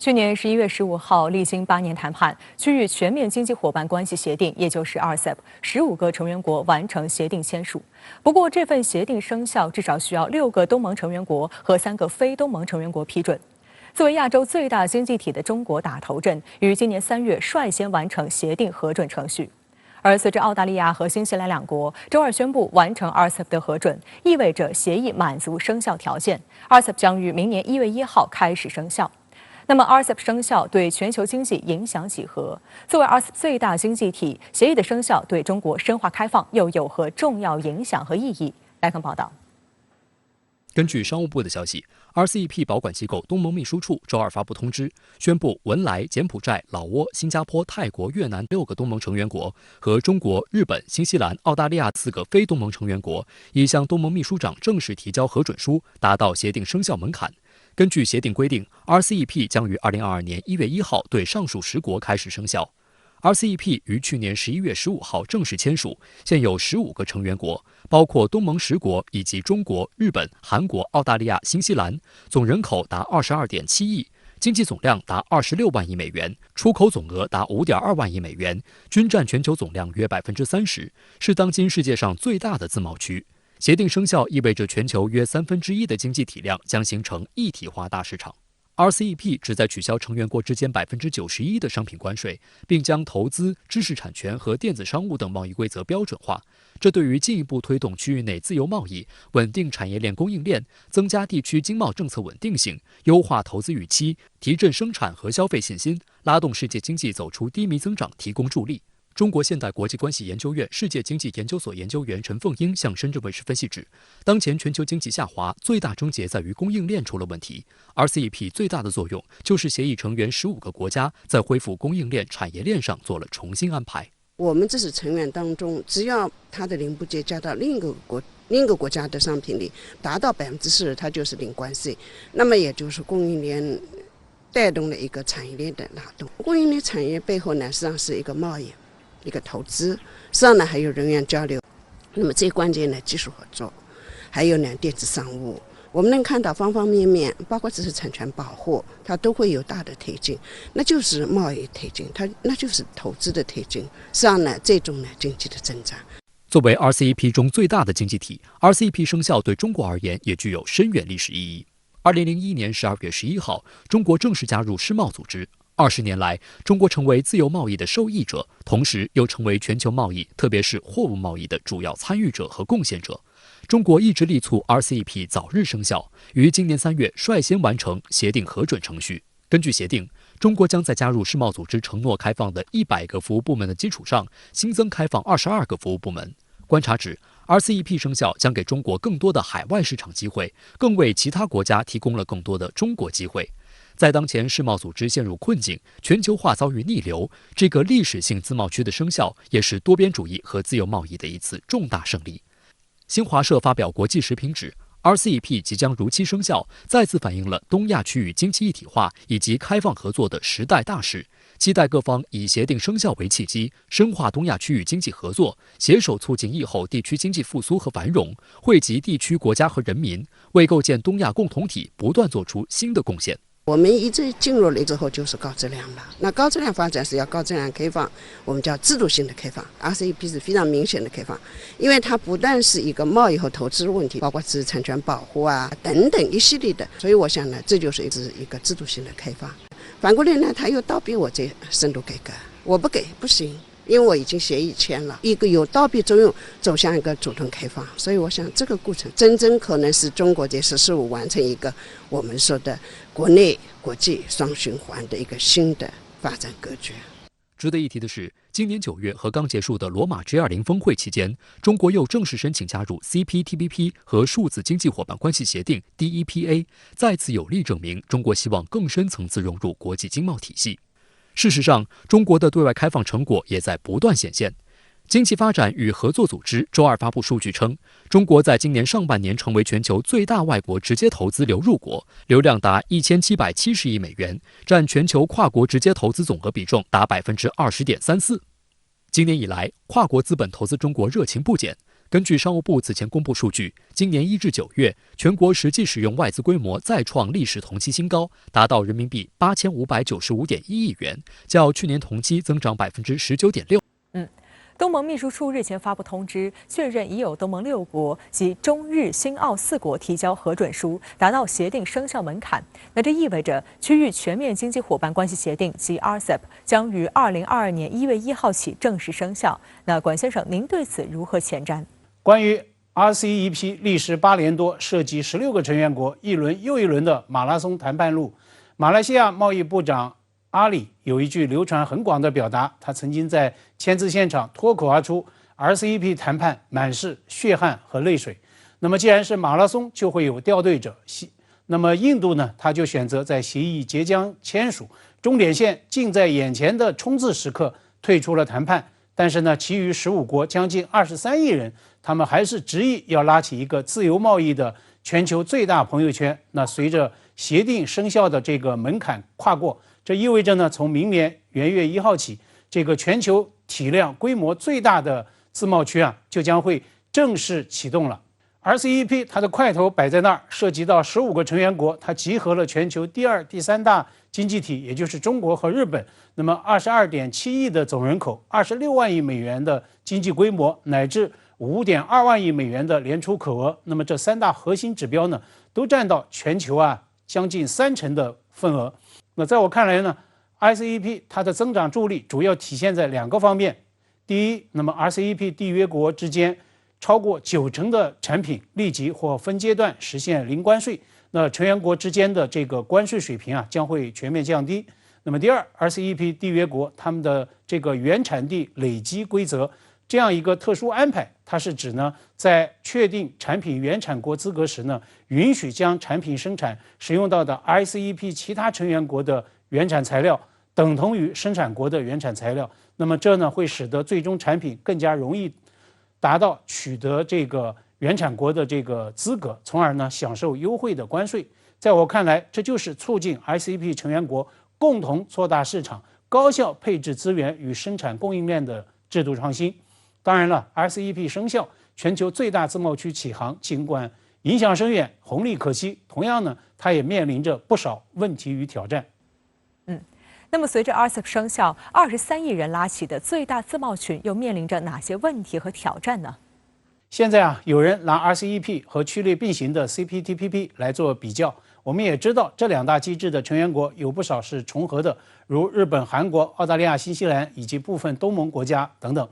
去年11月15号，历经8年谈判，区域全面经济伙伴关系协定，也就是 RCEP，15个成员国完成协定签署。不过，这份协定生效至少需要6个东盟成员国和3个非东盟成员国批准。作为亚洲最大经济体的中国打头阵，于今年3月率先完成协定核准程序。而随着澳大利亚和新西兰2国周二宣布完成 RCEP 的核准，意味着协议满足生效条件 ，RCEP 将于明年1月1号开始生效。那么 RCEP 生效对全球经济影响几何？作为 RCEP 最大经济体，协议的生效对中国深化开放又有何重要影响和意义？来看报道。根据商务部的消息 ，RCEP 保管机构东盟秘书处周二发布通知，宣布文莱、柬埔寨、老挝、新加坡、泰国、越南6个东盟成员国和中国、日本、新西兰、澳大利亚4个非东盟成员国已向东盟秘书长正式提交核准书，达到协定生效门槛。根据协定规定 ，RCEP 将于2022年1月1号对上述10国开始生效。RCEP 于去年11月15号正式签署，现有15个成员国，包括东盟10国以及中国、日本、韩国、澳大利亚、新西兰，总人口达22.7亿，经济总量达26万亿美元，出口总额达5.2万亿美元，均占全球总量约30%，是当今世界上最大的自贸区。协定生效意味着全球约1/3的经济体量将形成一体化大市场。RCEP 旨在取消成员国之间91%的商品关税，并将投资、知识产权和电子商务等贸易规则标准化。这对于进一步推动区域内自由贸易、稳定产业链供应链、增加地区经贸政策稳定性、优化投资预期、提振生产和消费信心、拉动世界经济走出低迷增长提供助力。中国现代国际关系研究院世界经济研究所研究员陈凤英向深圳卫视分析指，当前全球经济下滑最大症结在于供应链出了问题。RCEP 最大的作用就是协议成员15个国家在恢复供应链产业链上做了重新安排。我们这是成员当中，只要它的零部件加到另一个国家的商品里，达到40%，它就是零关税。那么也就是供应链带动了一个产业链的拉动。供应链产业背后呢，实际上是一个贸易。一个投资，实际上呢还有人员交流，那么最关键的技术合作，还有呢电子商务，我们能看到方方面面，包括知识产权保护，它都会有大的推进，那就是贸易推进，那就是投资的推进，实际上呢这种呢经济的增长。作为 RCEP 中最大的经济体 ，RCEP 生效对中国而言也具有深远历史意义。2001年12月11号，中国正式加入世贸组织。20年来，中国成为自由贸易的受益者，同时又成为全球贸易，特别是货物贸易的主要参与者和贡献者。中国一直力促 RCEP 早日生效，于今年3月率先完成协定核准程序。根据协定，中国将在加入世贸组织承诺开放的100个服务部门的基础上，新增开放22个服务部门。观察指 ，RCEP 生效将给中国更多的海外市场机会，更为其他国家提供了更多的中国机会。在当前世贸组织陷入困境、全球化遭遇逆流，这个历史性自贸区的生效，也是多边主义和自由贸易的一次重大胜利。新华社发表国际时评指 ，RCEP 即将如期生效，再次反映了东亚区域经济一体化以及开放合作的时代大势。期待各方以协定生效为契机，深化东亚区域经济合作，携手促进疫后地区经济复苏和繁荣，惠及地区国家和人民，为构建东亚共同体不断做出新的贡献。我们一直进入了之后就是高质量了，那高质量发展是要高质量开放，我们叫制度性的开放。 RCEP 是非常明显的开放，因为它不但是一个贸易和投资的问题，包括知识产权保护啊等等一系列的，所以我想呢，这就是一个制度性的开放。反过来呢，他又倒逼我这深度改革，我不给不行，因为我已经协议签了，一个有倒逼作用，走向一个主动开放。所以我想这个过程真正可能是中国这“十四五”完成一个我们说的国内国际双循环的一个新的发展格局。值得一提的是，今年9月和刚结束的罗马 G20 峰会期间，中国又正式申请加入 CPTPP 和数字经济伙伴关系协定 DEPA， 再次有力证明中国希望更深层次融入国际经贸体系。事实上，中国的对外开放成果也在不断显现。经济发展与合作组织周二发布数据称，中国在今年上半年成为全球最大外国直接投资流入国，流量达1770亿美元，占全球跨国直接投资总额比重达20.34%。今年以来，跨国资本投资中国热情不减。根据商务部此前公布数据，今年1至9月，全国实际使用外资规模再创历史同期新高，达到人民币8595.1亿元，较去年同期增长19.6%。东盟秘书处日前发布通知，确认已有东盟6国及中日新澳4国提交核准书，达到协定生效门槛。那这意味着区域全面经济伙伴关系协定及 RCEP 将于2022年1月1号起正式生效。那管先生，您对此如何前瞻？关于 RCEP 历时8年多，涉及16个成员国，一轮又一轮的马拉松谈判路，马来西亚贸易部长阿里有一句流传很广的表达，他曾经在签字现场脱口而出 ：RCEP 谈判满是血汗和泪水。那么既然是马拉松，就会有掉队者。那么印度呢，他就选择在协议即将签署、终点线近在眼前的冲刺时刻退出了谈判。但是呢，其余15国将近23亿人，他们还是执意要拉起一个自由贸易的全球最大朋友圈。那随着协定生效的这个门槛跨过，这意味着呢，从明年元月1号起，这个全球体量规模最大的自贸区啊，就将会正式启动了。RCEP 它的块头摆在那儿，涉及到15个成员国，它集合了全球第2、第3大经济体，也就是中国和日本。那么22.7亿的总人口，26万亿美元的经济规模，乃至5.2万亿美元的年出口额。那么这3大核心指标呢，都占到全球将近30%的份额。那在我看来呢 ，RCEP 它的增长助力主要体现在2个方面。第一，那么 RCEP 缔约国之间超过90%的产品立即或分阶段实现零关税，那成员国之间的这个关税水平将会全面降低。那么第二 ，RCEP 缔约国他们的这个原产地累积规则这样一个特殊安排，它是指呢，在确定产品原产国资格时呢，允许将产品生产使用到的 RCEP 其他成员国的原产材料等同于生产国的原产材料。那么这呢，会使得最终产品更加容易达到取得这个原产国的这个资格，从而呢享受优惠的关税。在我看来，这就是促进 RCEP 成员国共同做大市场、高效配置资源与生产供应链的制度创新。当然了 ，RCEP 生效，全球最大自贸区起航，尽管影响深远、红利可期，同样呢，它也面临着不少问题与挑战。那么随着 RCEP 生效，23亿人拉起的最大自贸群又面临着哪些问题和挑战呢？现在有人拿 RCEP 和趋利并行的 CPTPP 来做比较。我们也知道，这2大机制的成员国有不少是重合的，如日本、韩国、澳大利亚、新西兰以及部分东盟国家等等。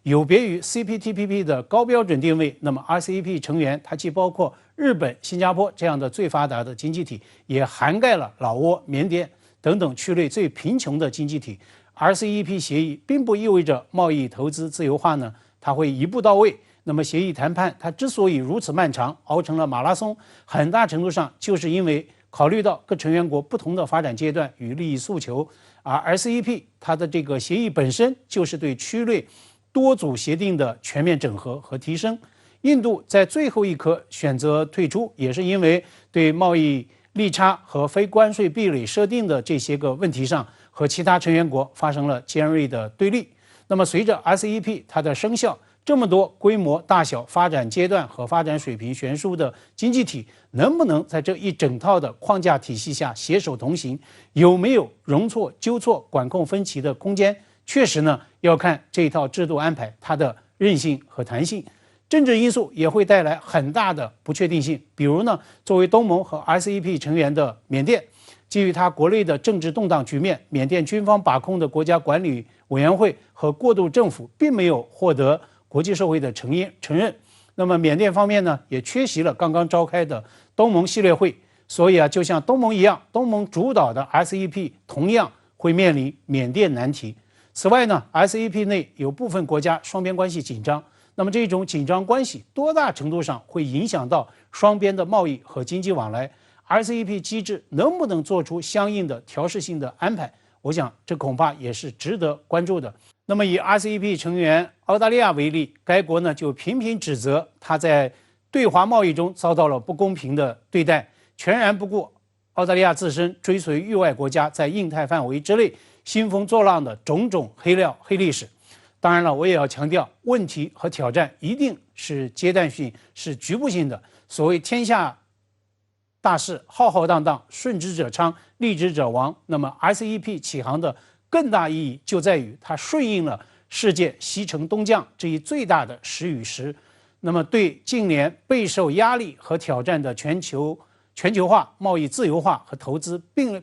有别于 CPTPP 的高标准定位，那么 RCEP 成员它既包括日本、新加坡这样的最发达的经济体，也涵盖了老挝、缅甸等等区内最贫穷的经济体。RCEP 协议并不意味着贸易投资自由化呢，它会一步到位。那么协议谈判它之所以如此漫长，熬成了马拉松，很大程度上就是因为考虑到各成员国不同的发展阶段与利益诉求，而 RCEP 它的这个协议本身就是对区内多组协定的全面整合和提升。印度在最后一刻选择退出，也是因为对贸易利差和非关税壁垒设定的这些个问题上，和其他成员国发生了尖锐的对立。那么随着 RCEP 它的生效，这么多规模、大小、发展阶段和发展水平悬殊的经济体，能不能在这一整套的框架体系下携手同行？有没有容错、纠错、管控分歧的空间？确实呢，要看这一套制度安排它的韧性和弹性。政治因素也会带来很大的不确定性。比如呢，作为东盟和 RCEP 成员的缅甸，基于它国内的政治动荡局面，缅甸军方把控的国家管理委员会和过渡政府并没有获得国际社会的承认。那么缅甸方面呢，也缺席了刚刚召开的东盟系列会，所以就像东盟一样，东盟主导的 RCEP 同样会面临缅甸难题。此外呢 ，RCEP 内有部分国家双边关系紧张，那么这种紧张关系多大程度上会影响到双边的贸易和经济往来 ？RCEP 机制能不能做出相应的调试性的安排？我想这恐怕也是值得关注的。那么以 RCEP 成员澳大利亚为例，该国呢就频频指责它在对华贸易中遭到了不公平的对待，全然不顾澳大利亚自身追随域外国家在印太范围之内兴风作浪的种种黑历史。当然了，我也要强调，问题和挑战一定是阶段性、是局部性的。所谓天下大势浩浩荡荡，顺之者昌，逆之者亡。那么 RCEP 起航的更大意义就在于它顺应了世界西成东降这一最大的时与时。那么对近年备受压力和挑战的全球化、贸易自由化和投资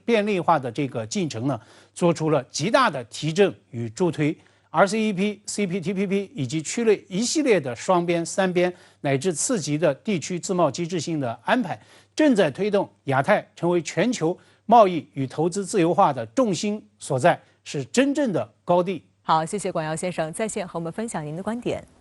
便利化的这个进程呢，做出了极大的提振与助推。RCEP、CPTPP 以及区内一系列的双边、三边乃至次级的地区自贸机制性的安排，正在推动亚太成为全球贸易与投资自由化的重心所在，是真正的高地。好，谢谢广尧先生在线和我们分享您的观点。